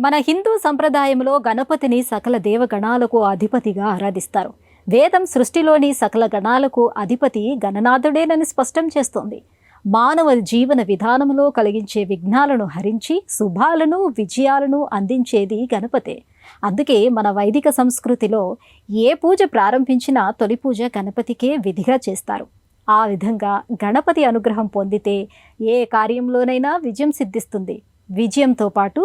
మన హిందూ సంప్రదాయంలో గణపతిని సకల దేవగణాలకు అధిపతిగా ఆరాధిస్తారు. వేదం సృష్టిలోని సకల గణాలకు అధిపతి గణనాథుడేనని స్పష్టం చేస్తోంది. మానవ జీవన విధానంలో కలిగించే విఘ్నాలను హరించి శుభాలను విజయాలను అందించేది గణపతే. అందుకే మన వైదిక సంస్కృతిలో ఏ పూజ ప్రారంభించినా తొలి పూజ గణపతికే విధిగా చేస్తారు. ఆ విధంగా గణపతి అనుగ్రహం పొందితే ఏ కార్యంలోనైనా విజయం సిద్ధిస్తుంది. విజయంతో పాటు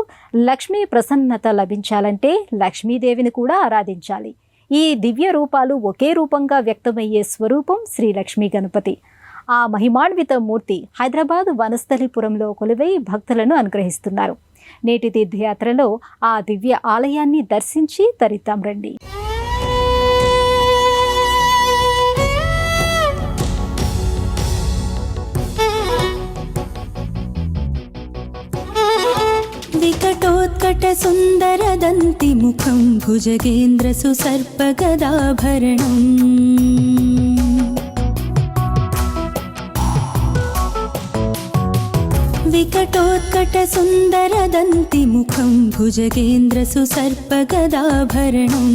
లక్ష్మీ ప్రసన్నత లభించాలంటే లక్ష్మీదేవిని కూడా ఆరాధించాలి. ఈ దివ్య రూపాలు ఒకే రూపంగా వ్యక్తమయ్యే స్వరూపం శ్రీ లక్ష్మీ గణపతి. ఆ మహిమాన్విత మూర్తి హైదరాబాద్ వనస్థలిపురంలో కొలువై భక్తులను అనుగ్రహిస్తున్నారు. నేటి తీర్థయాత్రలో ఆ దివ్య ఆలయాన్ని దర్శించి తరిద్దాం రండి. వికటోత్కట సుందరదంతి ముఖం భుజగేంద్ర సుసర్పగదాభరణం వికటోత్కట సుందరదంతి ముఖం భుజగేంద్ర సుసర్పగదాభరణం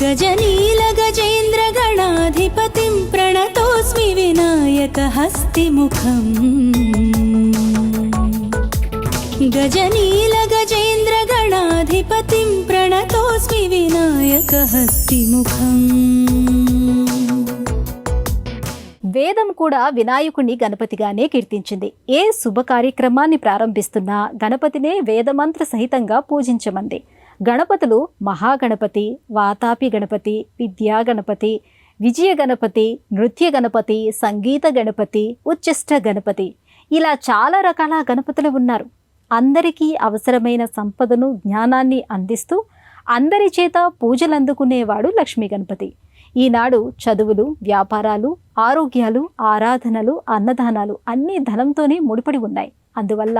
గజనీల గజేంద్ర గణాధిపతిం ప్రణతోస్మి వినాయక హస్తిముఖం గజనీల గజేంద్ర గణాధిపతిం ప్రణతోస్మి వినాయక హస్తిముఖం. వేదం కూడా వినాయకుణ్ణి గణపతిగానే కీర్తించింది. ఏ శుభ కార్యక్రమాన్ని ప్రారంభిస్తున్నా గణపతినే వేదమంత్ర సహితంగా పూజించమంది. గణపతులు మహాగణపతి, వాతాపి గణపతి, విద్యా గణపతి, విజయ గణపతి, నృత్య గణపతి, సంగీత గణపతి, ఉచ్చిష్ట గణపతి, ఇలా చాలా రకాల గణపతులు ఉన్నారు. అందరికీ అవసరమైన సంపదను జ్ఞానాన్ని అందిస్తూ అందరి చేత పూజలు అందుకునేవాడు లక్ష్మీ గణపతి. ఈనాడు చదువులు, వ్యాపారాలు, ఆరోగ్యాలు, ఆరాధనలు, అన్నదానాలు అన్నీ ధనంతోనే ముడిపడి ఉన్నాయి. అందువల్ల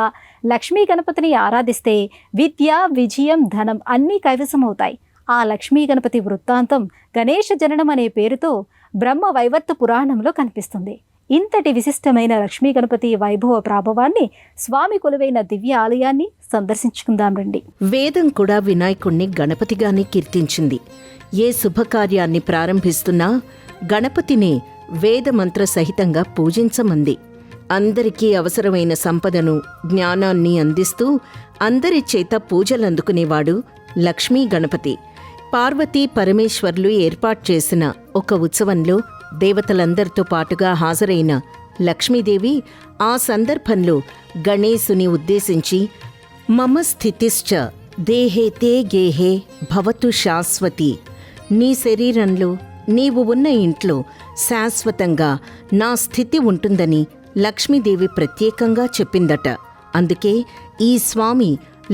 లక్ష్మీ గణపతిని ఆరాధిస్తే విద్య, విజయం, ధనం అన్నీ కైవసమవుతాయి. ఆ లక్ష్మీ గణపతి వృత్తాంతం గణేష జననం అనే పేరుతో బ్రహ్మ వైవర్త పురాణంలో కనిపిస్తుంది. ఇంతటి విశిష్టమైన లక్ష్మీ గణపతి వైభవ ప్రాభవాన్ని, స్వామి కొలువైన దివ్య ఆలయాన్ని సందర్శించుకుందాం రండి. వేదం కూడా వినాయకుణ్ణి గణపతిగానే కీర్తించింది. ఏ శుభకార్యాన్ని ప్రారంభిస్తున్నా గణపతినే వేదమంత్ర సహితంగా పూజించమంది. అందరికీ అవసరమైన సంపదను, జ్ఞానాన్ని అందిస్తూ అందరి చేత పూజలందుకునేవాడు లక్ష్మీ గణపతి. పార్వతీ పరమేశ్వర్లు ఏర్పాటు చేసిన ఒక ఉత్సవంలో దేవతలందరితో పాటుగా హాజరైన లక్ష్మీదేవి ఆ సందర్భంలో గణేశుని ఉద్దేశించి మమ స్థితిశ్చ దేహే తే గేహే భవతు శాశ్వతి, నీ శరీరంలో, నీవు ఉన్న ఇంట్లో శాశ్వతంగా నా స్థితి ఉంటుందని లక్ష్మీదేవి ప్రత్యేకంగా చెప్పిందట. అందుకే ఈ స్వామి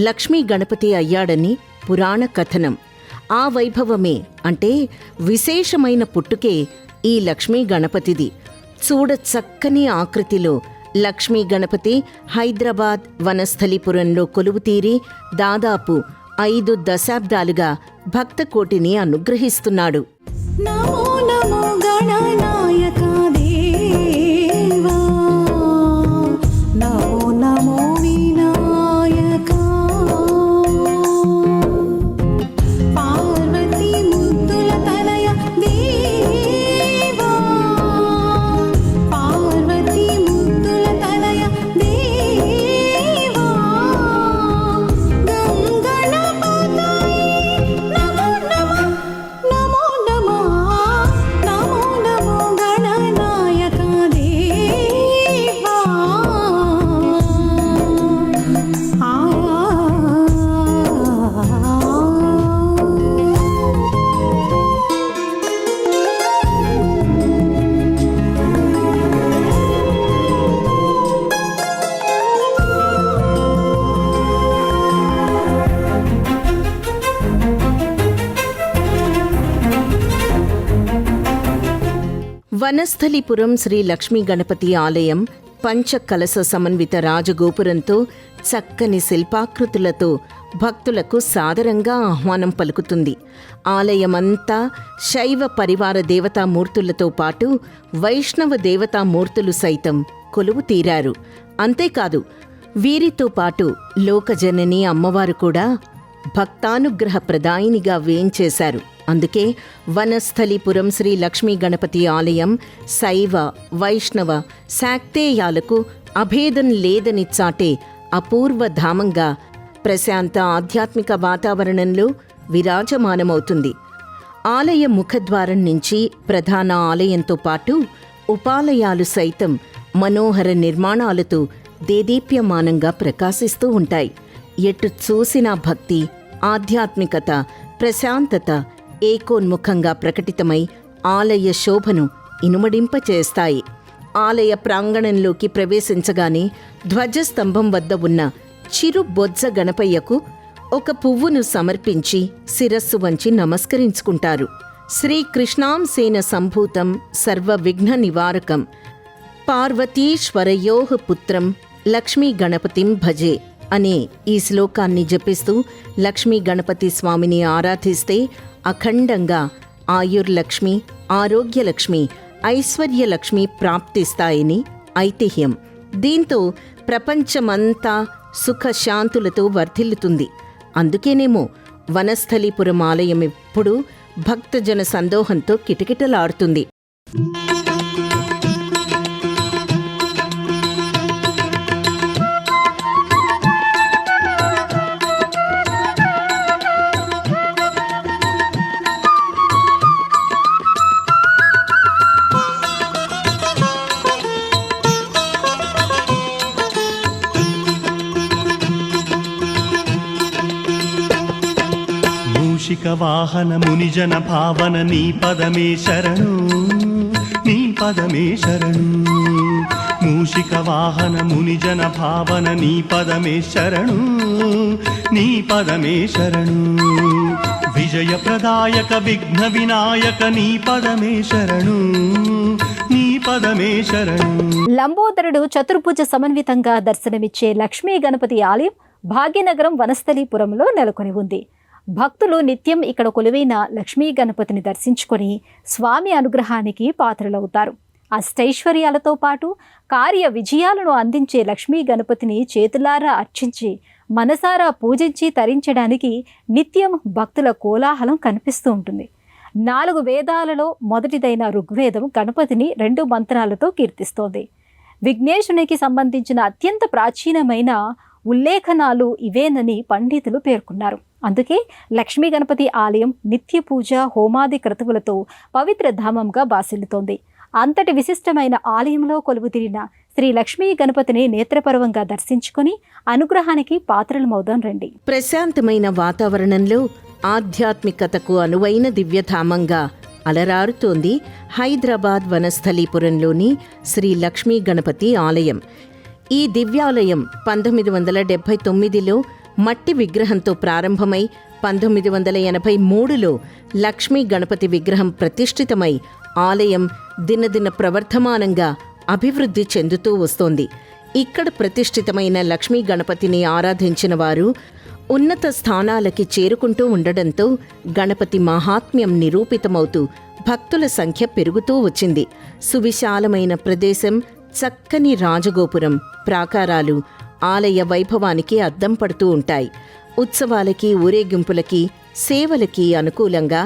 లక్ష్మీ గణపతి అయ్యాడని పురాణ కథనం. ఆ వైభవమే అంటే విశేషమైన పుట్టుకే ఈ లక్ష్మీ గణపతిది. చూడ చక్కని ఆకృతిలో లక్ష్మీ గణపతి హైదరాబాద్ వనస్థలిపురంలో కొలువుతీరి దాదాపు 5 దశాబ్దాలుగా భక్తకోటిని అనుగ్రహిస్తున్నాడు. నమో నమో గణనాయక దేవా, నమో నమో వినాయక, పార్వతీ ముద్దుల తనయ దేవా, పార్వతీ ముద్దుల తనయ దేవా, గంగణపతయే నమో నమో నమో నమో నమో నమో గణనాయక దేవా. వనస్థలిపురం శ్రీ లక్ష్మీ గణపతి ఆలయం పంచకలశ సమన్విత రాజగోపురంతో చక్కని శిల్పాకృతులతో భక్తులకు సాదరంగా ఆహ్వానం పలుకుతుంది. ఆలయమంతా శైవ పరివార దేవతామూర్తులతో పాటు వైష్ణవ దేవతామూర్తులు సైతం కొలువు తీరారు. అంతేకాదు, వీరితో పాటు లోకజనని అమ్మవారు కూడా భక్తానుగ్రహ ప్రదాయినిగా వేంచేశారు. అందుకే వనస్థలీపురం శ్రీ లక్ష్మీ గణపతి ఆలయం శైవ వైష్ణవ శాక్తేయాలకు అభేదం లేదని చాటే అపూర్వ ధామంగా ప్రశాంత ఆధ్యాత్మిక వాతావరణంలో విరాజమానమవుతుంది. ఆలయ ముఖద్వారం నుంచి ప్రధాన ఆలయంతో పాటు ఉపాలయాలు సైతం మనోహర నిర్మాణాలతో దేదీప్యమానంగా ప్రకాశిస్తూ ఉంటాయి. ఎటు చూసినా భక్తి, ఆధ్యాత్మికత, ప్రశాంతత ఏకోన్ముఖంగా ప్రకటితమై ఆలయ శోభను ఇనుమడింపచేస్తాయి. ఆలయ ప్రాంగణంలోకి ప్రవేశించగానే ధ్వజస్తంభం వద్ద ఉన్న చిరు బొజ్జ గణపయ్యకు ఒక పువ్వును సమర్పించి శిరస్సు వంచి నమస్కరించుకుంటారు. శ్రీకృష్ణాంసేన సంభూతం సర్వ విఘ్న నివారకం పార్వతీశ్వరయోః పుత్రం లక్ష్మీ గణపతిం భజే అనే ఈ శ్లోకాన్ని జపిస్తూ లక్ష్మీ గణపతి స్వామిని ఆరాధిస్తే అఖండంగా ఆయుర్లక్ష్మి, ఆరోగ్యలక్ష్మి, ఐశ్వర్యలక్ష్మి ప్రాప్తిస్తాయని ఐతిహ్యం. దీంతో ప్రపంచమంతా సుఖశాంతులతో వర్ధిల్లుతుంది. అందుకేనేమో వనస్థలీపురం ఆలయం ఎప్పుడూ భక్తజన సందోహంతో కిటకిటలాడుతుంది. వాహన మునిజన భావన నీ పదమే శరణు, నీ పదమే శరణు. మూషిక వాహన మునిజన భావన నీ పదమే శరణు, నీ పదమే శరణు. విజయ ప్రదాయక విఘ్న వినాయక నీ పదమే శరణు, నీ పదమే శరణు. లంబోదరుడు చతుర్భుజ సమన్వితంగా దర్శనమిచ్చే లక్ష్మీ గణపతి ఆలయం భాగ్యనగరం వనస్థలీపురంలో నెలకొని ఉంది. భక్తులు నిత్యం ఇక్కడ కొలువైన లక్ష్మీ గణపతిని దర్శించుకొని స్వామి అనుగ్రహానికి పాత్రలవుతారు. అష్టైశ్వర్యాలతో పాటు కార్య విజయాలను అందించే లక్ష్మీ గణపతిని చేతులారా అర్చించి మనసారా పూజించి తరించడానికి నిత్యం భక్తుల కోలాహలం కనిపిస్తూ ఉంటుంది. 4 వేదాలలో మొదటిదైన ఋగ్వేదం గణపతిని 2 మంత్రాలతో కీర్తిస్తోంది. విఘ్నేశునికి సంబంధించిన అత్యంత ప్రాచీనమైన ఉల్లేఖనాలు ఇవేనని పండితులు పేర్కొన్నారు. అందుకే లక్ష్మీ గణపతి ఆలయం నిత్య పూజ, హోమాది క్రతువులతో పవిత్ర ధామంగా బాసిల్లుతోంది. అంతటి విశిష్టమైన ఆలయంలో కొలువుతీరిన శ్రీ లక్ష్మీ గణపతిని నేత్రపర్వంగా దర్శించుకుని అనుగ్రహానికి పాత్రలమవుదాం రండి. ప్రశాంతమైన వాతావరణంలో ఆధ్యాత్మికతకు అనువైన దివ్యధామంగా అలరారుతోంది హైదరాబాద్ వనస్థలీపురంలోని శ్రీ లక్ష్మీ గణపతి ఆలయం. ఈ దివ్యాలయం 1979లో మట్టి విగ్రహంతో ప్రారంభమై 1983లో లక్ష్మీ గణపతి విగ్రహం ప్రతిష్ఠితమై ఆలయం దినదిన ప్రవర్ధమానంగా అభివృద్ధి చెందుతూ వస్తోంది. ఇక్కడ ప్రతిష్ఠితమైన లక్ష్మీ గణపతిని ఆరాధించిన వారు ఉన్నత స్థానాలకి చేరుకుంటూ ఉండడంతో గణపతి మహాత్మ్యం నిరూపితమవుతూ భక్తుల సంఖ్య పెరుగుతూ వచ్చింది. సువిశాలమైన ప్రదేశం, చక్కని రాజగోపురం, ప్రాకారాలు ఆలయ వైభవానికి అద్దం పడుతూ ఉంటాయి. ఉత్సవాలకి, ఊరేగింపులకి, సేవలకి అనుకూలంగా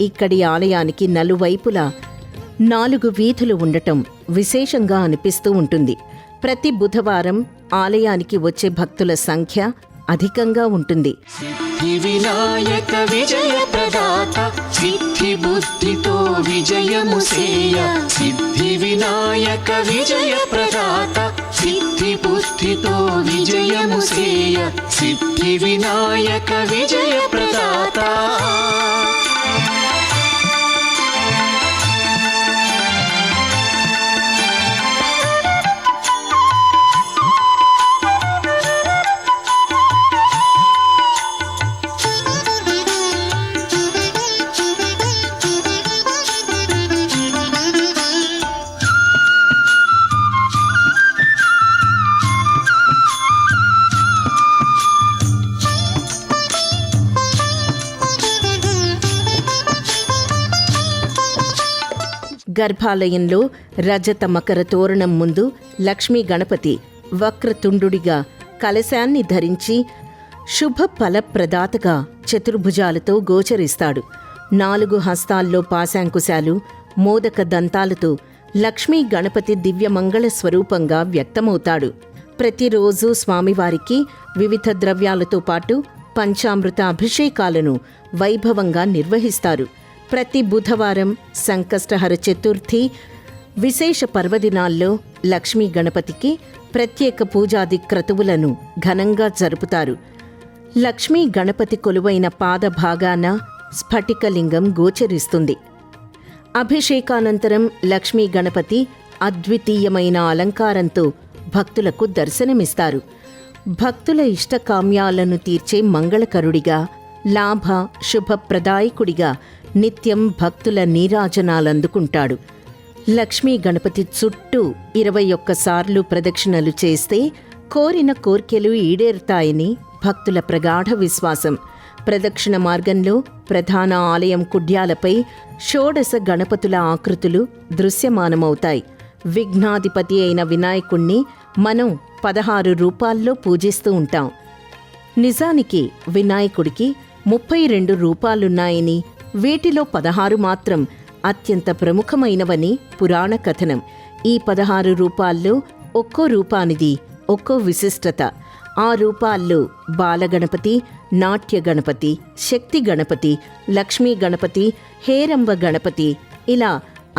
ఇక్కడి ఆలయానికి నలువైపులా 4 వీధులు ఉండటం విశేషంగా అనిపిస్తూ ఉంటుంది. ప్రతి బుధవారం ఆలయానికి వచ్చే భక్తుల సంఖ్య అధికంగా ఉంటుంది. సిద్ధి వినాయక విజయ ప్రదాత సిద్ధి బుద్ధితో విజయము సేయ. సిద్ధి వినాయక విజయ ప్రదాత సిద్ధి బుద్ధితో విజయము సేయ. సిద్ధి వినాయక విజయ ప్రదాత. గర్భాలయంలో రజత మకర తోరణం ముందు లక్ష్మీ గణపతి వక్రతుండుడిగా కలశాన్ని ధరించి శుభ ఫలప్రదాతగా చతుర్భుజాలతో గోచరిస్తాడు. 4 హస్తాల్లో పాశాంకుశాలు, మోదక దంతాలతో లక్ష్మీ గణపతి దివ్యమంగళ స్వరూపంగా వ్యక్తమవుతాడు. ప్రతిరోజు స్వామివారికి వివిధ ద్రవ్యాలతో పాటు పంచామృత అభిషేకాలను వైభవంగా నిర్వహిస్తారు. ప్రతి బుధవారం, సంకష్టహర చతుర్థి, విశేష పర్వదినాల్లో లక్ష్మీ గణపతికి ప్రత్యేక పూజాది క్రతువులను ఘనంగా జరుపుతారు. లక్ష్మీ గణపతి కొలువైన పాదభాగాన స్ఫటికలింగం గోచరిస్తుంది. అభిషేకానంతరం లక్ష్మీ గణపతి అద్వితీయమైన అలంకారంతో భక్తులకు దర్శనమిస్తారు. భక్తుల ఇష్టకామ్యాలను తీర్చే మంగళకరుడిగా, లాభ శుభప్రదాయకుడిగా నిత్యం భక్తుల నీరాజనాలందుకుంటాడు. లక్ష్మీ గణపతి చుట్టూ 21 సార్లు ప్రదక్షిణలు చేస్తే కోరిన కోర్కెలు ఈడేరుతాయని భక్తుల ప్రగాఢ విశ్వాసం. ప్రదక్షిణ మార్గంలో ప్రధాన ఆలయం కుడ్యాలపై షోడశ గణపతుల ఆకృతులు దృశ్యమానమవుతాయి. విఘ్నాధిపతి అయిన వినాయకుణ్ణి మనం 16 రూపాల్లో పూజిస్తూ ఉంటాం. నిజానికి వినాయకుడికి 32 రూపాలున్నాయని, వీటిలో 16 మాత్రం అత్యంత ప్రముఖమైనవని పురాణ కథనం. ఈ 16 రూపాల్లో ఒక్కో రూపానిది ఒక్కో విశిష్టత. ఆ రూపాల్లో బాలగణపతి, నాట్య గణపతి, శక్తి గణపతి, లక్ష్మీ గణపతి, హేరంబ గణపతి ఇలా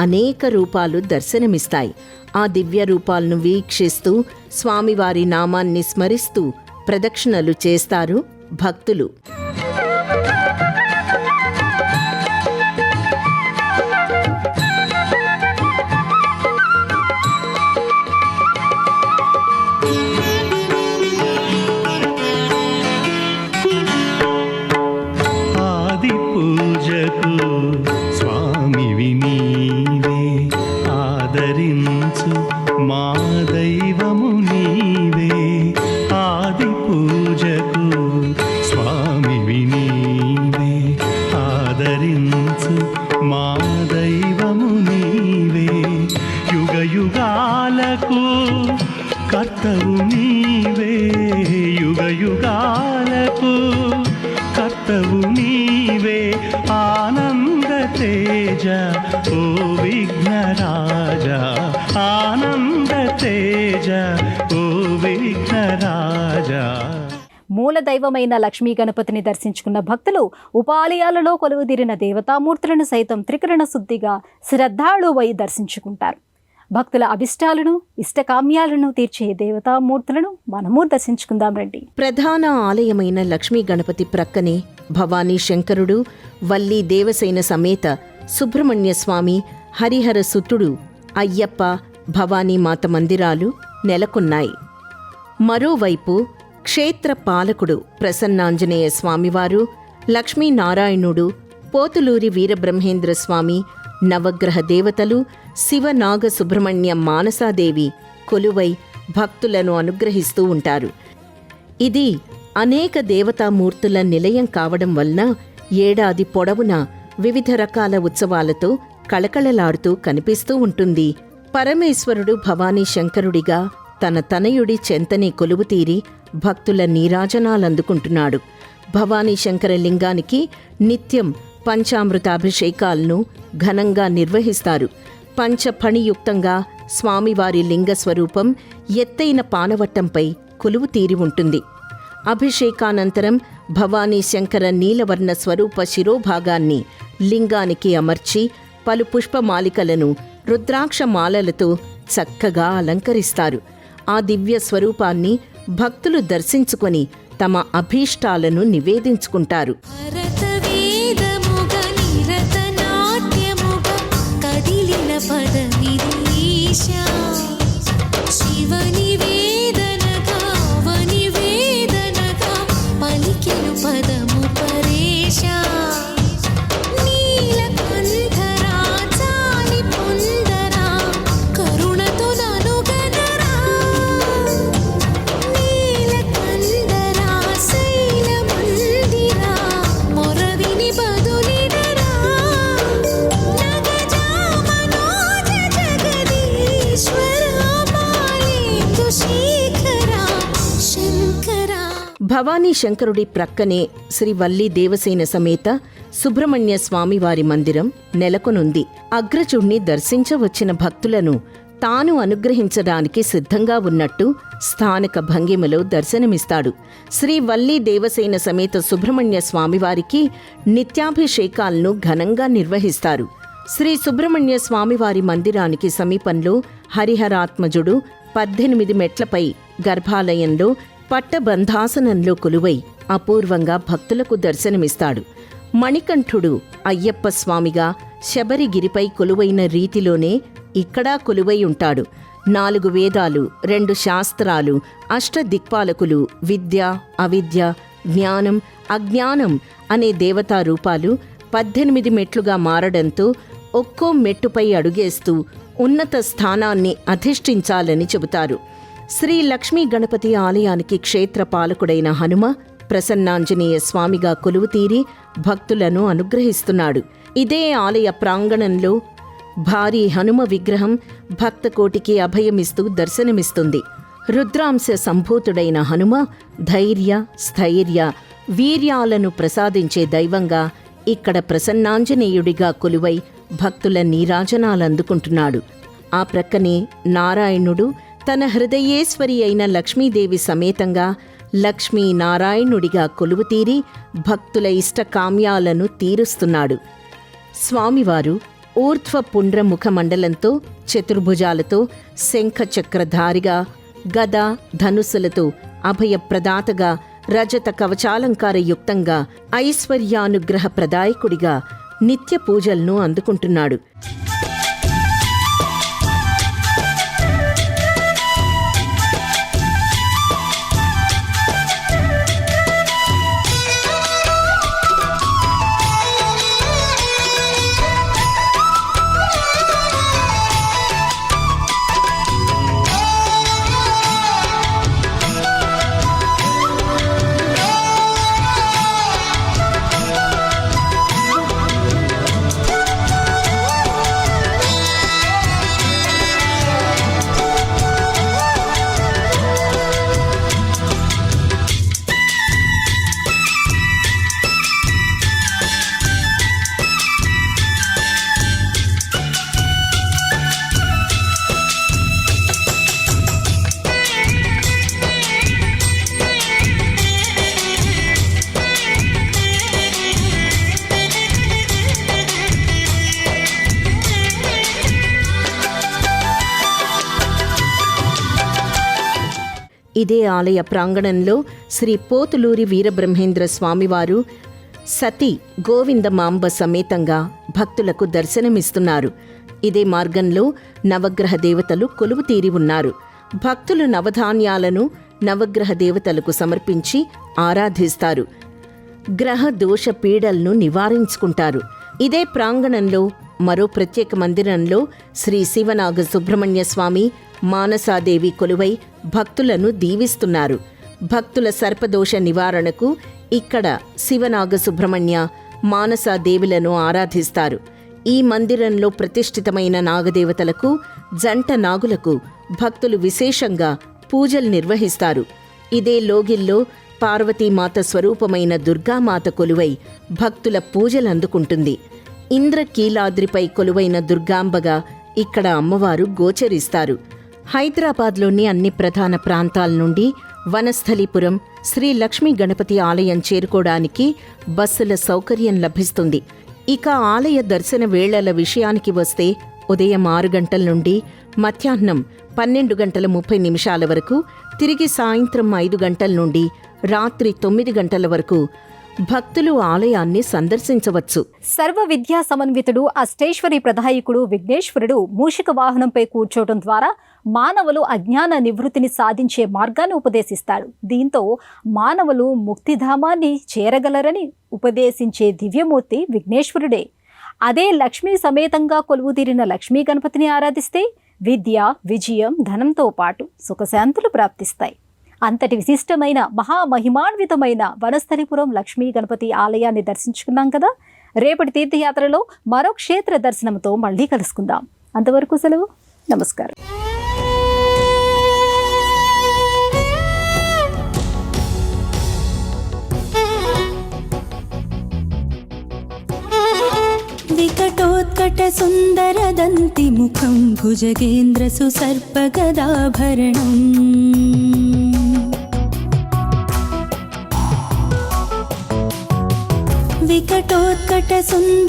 అనేక రూపాలు దర్శనమిస్తాయి. ఆ దివ్య రూపాలను వీక్షిస్తూ స్వామివారి నామాన్ని స్మరిస్తూ ప్రదక్షిణలు చేస్తారు భక్తులు. మా దైవము నీవే, ఆది పూజకు స్వామివి నీవే, ఆదరించు మా దైవము నీవే. యుగ యుగాలకు కర్తవు నీవే, యుగ యుగాలకు కర్తవు నీవే. ఆనంద తేజ ఓ విఘ్నరాజా, ఆనంద తేజ ఓ విఘ్నరాజా. మూల దైవమైన లక్ష్మీ గణపతిని దర్శించుకున్న భక్తులు ఉపాలయాలలో కొలువుదీరిన దేవతామూర్తులను సైతం త్రికరణ శుద్ధిగా శ్రద్ధాళువై దర్శించుకుంటారు. భక్తుల అభిష్టాలను, ఇష్టకామ్యాలను తీర్చే దేవతామూర్తులను మనము దర్శించుకుందాం రండి. ప్రధాన ఆలయమైన లక్ష్మీ గణపతి ప్రక్కనే భవానీ శంకరుడు, వల్లీ దేవసేన సమేత సుబ్రహ్మణ్య స్వామి, హరిహర సుతుడు, అయ్యప్ప, భవానీమాత మందిరాలు నెలకొన్నాయి. మరోవైపు క్షేత్ర పాలకుడు ప్రసన్నాంజనేయ స్వామివారు, లక్ష్మీనారాయణుడు, పోతులూరి వీరబ్రహ్మేంద్ర స్వామి, నవగ్రహ దేవతలు, శివనాగ సుబ్రహ్మణ్య మానసాదేవి కొలువై భక్తులను అనుగ్రహిస్తూ ఉంటారు. ఇది అనేక దేవతామూర్తుల నిలయం కావడం వలన ఏడాది పొడవునా వివిధ రకాల ఉత్సవాలతో కళకళలాడుతూ కనిపిస్తూ ఉంటుంది. పరమేశ్వరుడు భవానీ శంకరుడిగా తన తనయుడి చెంతనే కొలువుతీరి భక్తుల నీరాజనాలందుకుంటున్నాడు. భవానీ శంకర లింగానికి నిత్యం పంచామృతాభిషేకాలను ఘనంగా నిర్వహిస్తారు. పంచఫణియుక్తంగా స్వామివారి లింగ స్వరూపం ఎత్తైన పానవట్టంపై కొలువు తీరి ఉంటుంది. అభిషేకానంతరం భవానీ శంకర నీలవర్ణ స్వరూప శిరోభాగాన్ని లింగానికి అమర్చి పలు పుష్పమాలికలను రుద్రాక్ష మాలలతో చక్కగా అలంకరిస్తారు. ఆ దివ్య స్వరూపాన్ని భక్తులు దర్శించుకొని తమ అభీష్టాలను నివేదించుకుంటారు. భవానీ శంకరుడి ప్రక్కనే శ్రీ వల్లి దేవసేన సమేత సుబ్రహ్మణ్య స్వామివారి మందిరం నెలకొనుంది. అగ్రజుణ్ణి దర్శించవచ్చిన భక్తులను తాను అనుగ్రహించడానికి సిద్ధంగా ఉన్నట్టు స్థానిక భంగిమలో దర్శనమిస్తాడు. శ్రీ వల్లి దేవసేన సమేత సుబ్రహ్మణ్య స్వామివారికి నిత్యాభిషేకాలను ఘనంగా నిర్వహిస్తారు. శ్రీ సుబ్రహ్మణ్య స్వామివారి మందిరానికి సమీపంలో హరిహరాత్మజుడు 18 మెట్లపై గర్భాలయంలో పట్టబంధాసనంలో కొలువై అపూర్వంగా భక్తులకు దర్శనమిస్తాడు. మణికంఠుడు అయ్యప్ప స్వామిగా శబరిగిరిపై కొలువైన రీతిలోనే ఇక్కడా కొలువై ఉంటాడు. 4 వేదాలు, 2 శాస్త్రాలు, అష్టదిక్పాలకులు, విద్య, అవిద్య, జ్ఞానం, అజ్ఞానం అనే దేవతా రూపాలు 18 మెట్లుగా మారడంతో ఒక్కో మెట్టుపై అడుగేస్తూ ఉన్నత స్థానాన్ని అధిష్ఠించాలని చెబుతారు. శ్రీ లక్ష్మీ గణపతి ఆలయానికి క్షేత్ర పాలకుడైన హనుమ ప్రసన్నాంజనేయ స్వామిగా కొలువుతీరి భక్తులను అనుగ్రహిస్తున్నాడు. ఇదే ఆలయ ప్రాంగణంలో భారీ హనుమ విగ్రహం భక్తకోటికి అభయమిస్తూ దర్శనమిస్తుంది. రుద్రాంశ సంభూతుడైన హనుమ ధైర్య, స్థైర్య, వీర్యాలను ప్రసాదించే దైవంగా ఇక్కడ ప్రసన్నాంజనేయుడిగా కొలువై భక్తుల నీరాజనాలందుకుంటున్నాడు. ఆ ప్రక్కనే నారాయణుడు తన హృదయేశ్వరి అయిన లక్ష్మీదేవి సమేతంగా లక్ష్మీనారాయణుడిగా కొలువుతీరి భక్తుల ఇష్టకామ్యాలను తీరుస్తున్నాడు. స్వామివారు ఊర్ధ్వ పుండ్ర ముఖమండలంతో, చతుర్భుజాలతో, శంఖచక్రధారిగా, గద, ధనుస్సులతో, అభయప్రదాతగా, రజత కవచాలంకార యుక్తంగా, ఐశ్వర్యానుగ్రహ ప్రదాయకుడిగా నిత్య పూజలను అందుకుంటున్నాడు. ఇదే ఆలయ ప్రాంగణంలో శ్రీ పోతులూరి వీరబ్రహ్మేంద్ర స్వామివారు సతీ గోవిందమాంబ సమేతంగా భక్తులకు దర్శనమిస్తున్నారు. ఇదే మార్గంలో నవగ్రహ దేవతలు కొలువుతీరి ఉన్నారు. భక్తులు నవధాన్యాలను నవగ్రహ దేవతలకు సమర్పించి ఆరాధిస్తారు. గ్రహ దోష పీడలను నివారించుకుంటారు. ఇదే ప్రాంగణంలో మరో ప్రత్యేక మందిరంలో శ్రీ శివనాగ సుబ్రహ్మణ్య స్వామి, మానసాదేవి కొలువై భక్తులను దీవిస్తున్నారు. భక్తుల సర్పదోష నివారణకు ఇక్కడ శివనాగ సుబ్రహ్మణ్య, మానసాదేవులను ఆరాధిస్తారు. ఈ మందిరంలో ప్రతిష్ఠితమైన నాగదేవతలకు, జంట నాగులకు భక్తులు విశేషంగా పూజలు నిర్వహిస్తారు. ఇదే లోగిల్లో పార్వతీమాత స్వరూపమైన దుర్గామాత కొలువై భక్తుల పూజలందుకుంటుంది. ఇంద్రకీలాద్రిపై కొలువైన దుర్గాంబగా ఇక్కడ అమ్మవారు గోచరిస్తారు. హైదరాబాద్లోని అన్ని ప్రధాన ప్రాంతాల నుండి వనస్థలీపురం శ్రీ లక్ష్మీ గణపతి ఆలయం చేరుకోవడానికి బస్సుల సౌకర్యం లభిస్తుంది. ఇక ఆలయ దర్శన వేళల విషయానికి వస్తే ఉదయం 6 గంటల నుండి మధ్యాహ్నం 12:30 వరకు, తిరిగి సాయంత్రం 5 గంటల నుండి రాత్రి 9 గంటల వరకు భక్తులు ఆలయాన్ని సందర్శించవచ్చు. సర్వ విద్యా సమన్వితుడు అష్టేశ్వరి ప్రదాయకుడు విఘ్నేశ్వరుడు మూషిక వాహనంపై కూర్చోవడం ద్వారా మానవులు అజ్ఞాన నివృత్తిని సాధించే మార్గాన్ని ఉపదేశిస్తాడు. దీంతో మానవులు ముక్తిధామాన్ని చేరగలరని ఉపదేశించే దివ్యమూర్తి విఘ్నేశ్వరుడే. అదే లక్ష్మీ సమేతంగా కొలువుతీరిన లక్ష్మీ గణపతిని ఆరాధిస్తే విద్య, విజయం, ధనంతో పాటు సుఖశాంతులు ప్రాప్తిస్తాయి. అంతటి విశిష్టమైన మహామహిమాన్వితమైన వనస్థలిపురం లక్ష్మీ గణపతి ఆలయాన్ని దర్శించుకున్నాం కదా. రేపటి తీర్థయాత్రలో మరో క్షేత్ర దర్శనంతో మళ్ళీ కలుసుకుందాం. అంతవరకు సెలవు. నమస్కారం. विकटोत्कटसुन्दरदन्तिमुखं भुजगेन्द्रसुसर्पगदाभरणम्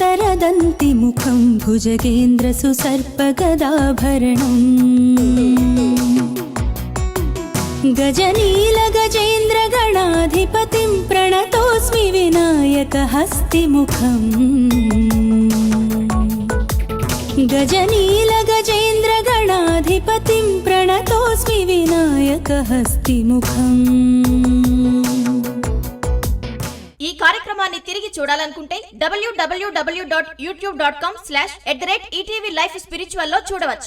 विकटोत्कटसुन्दरदन्तिमुखं भुजगेन्द्रसुसर्पगदाभरणम् गजनीलगजेन्द्रगणाधिपतिं प्रणतोऽस्मि विनायकहस्तिमुखम् गजनीलगजेन्द्रगणाधिपतिं प्रणतोऽस्मि विनायकहस्तिमुखम् ఈ కార్యక్రమాన్ని తిరిగి చూడాలనుకుంటే www.youtube.com/@ETV Life Spiritual లో చూడవచ్చు.